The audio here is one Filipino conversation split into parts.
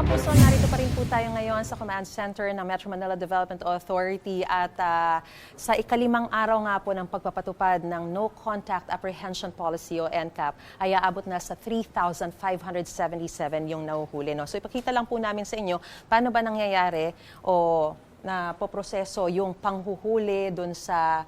kapuso, narito pa rin po tayo ngayon sa Command Center ng Metro Manila Development Authority at sa ikalimang araw nga po ng pagpapatupad ng No Contact Apprehension Policy o NCAP ay aabot na sa 3,577 yung nahuhuli. No? So ipakita lang po namin sa inyo paano ba nangyayari o na poproseso yung panghuhuli dun sa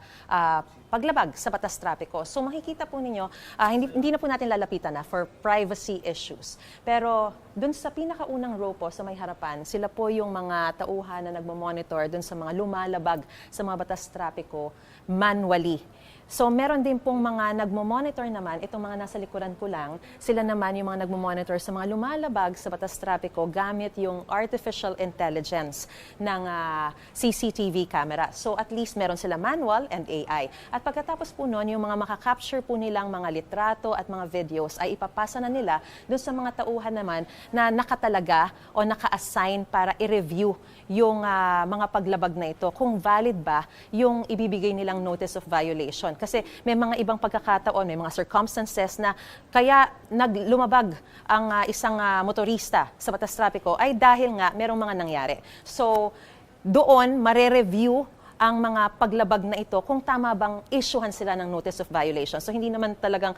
paglabag sa batas trapiko. So makikita po ninyo, hindi na po natin lalapitan na for privacy issues. Pero dun sa pinakaunang row po sa may harapan, sila po yung mga tauhan na nagmo-monitor dun sa mga lumalabag sa mga batas trapiko manually. So meron din pong mga nagmo-monitor naman, itong mga nasa likuran ko lang, sila naman yung mga nagmo-monitor sa mga lumalabag sa batas trapiko gamit yung artificial intelligence ng CCTV camera. So at least meron sila manual and AI. At pagkatapos po nun, yung mga makakapture po nilang mga litrato at mga videos ay ipapasa na nila dun sa mga tauhan naman na nakatalaga o naka-assign para i-review yung mga paglabag na ito, kung valid ba yung ibibigay nilang notice of violation. Kasi may mga ibang pagkakataon, may mga circumstances na kaya lumabag ang isang motorista sa batas trapiko ay dahil nga merong mga nangyari. So doon mare-review ang mga paglabag na ito kung tama bang issuehan sila ng notice of violation. So hindi naman talagang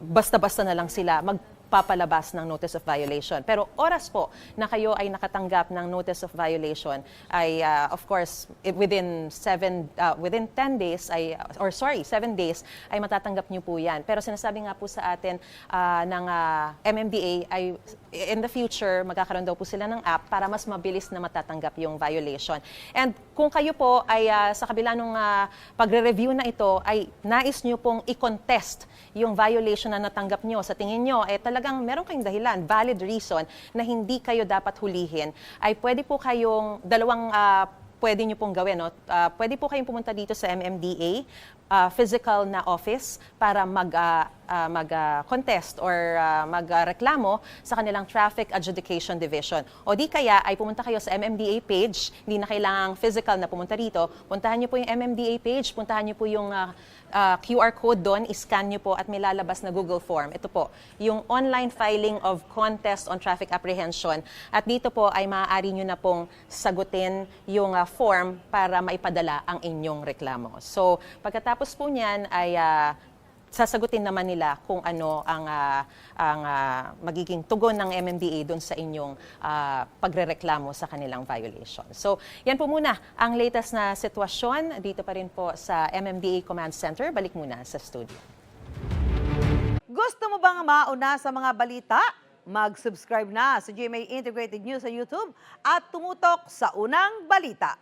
basta-basta na lang sila magpapalabas ng notice of violation. Pero oras po na kayo ay nakatanggap ng notice of violation ay of course within 10 days ay 7 days ay matatanggap niyo po 'yan. Pero sinasabi nga po sa atin ng MMDA ay in the future magkakaroon daw po sila ng app para mas mabilis na matatanggap yung violation. And kung kayo po ay sa kabila ng pagre-review na ito ay nais niyo pong i-contest yung violation na natanggap niyo, sa tingin niyo talagang meron kayong dahilan, valid reason na hindi kayo dapat hulihin, ay pwede po kayong dalawang pwede niyo pong gawin. No? Pwede po kayong pumunta dito sa MMDA, physical na office para mag-contest or magreklamo sa kanilang Traffic Adjudication Division. O di kaya ay pumunta kayo sa MMDA page, hindi na kailangang physical na pumunta dito. Puntahan niyo po yung MMDA page, puntahan niyo po yung QR code doon, iscan niyo po at may lalabas na Google form. Ito po, yung online filing of contest on traffic apprehension. At dito po ay maaari niyo na pong sagutin yung form para maipadala ang inyong reklamo. So pagkatapos po niyan ay sasagutin naman nila kung ano ang magiging tugon ng MMDA doon sa inyong pagrereklamo sa kanilang violation. So, yan po muna ang latest na sitwasyon dito pa rin po sa MMDA Command Center. Balik muna sa studio. Gusto mo bang mauna sa mga balita? Mag-subscribe na sa GMA Integrated News sa YouTube at tumutok sa unang balita.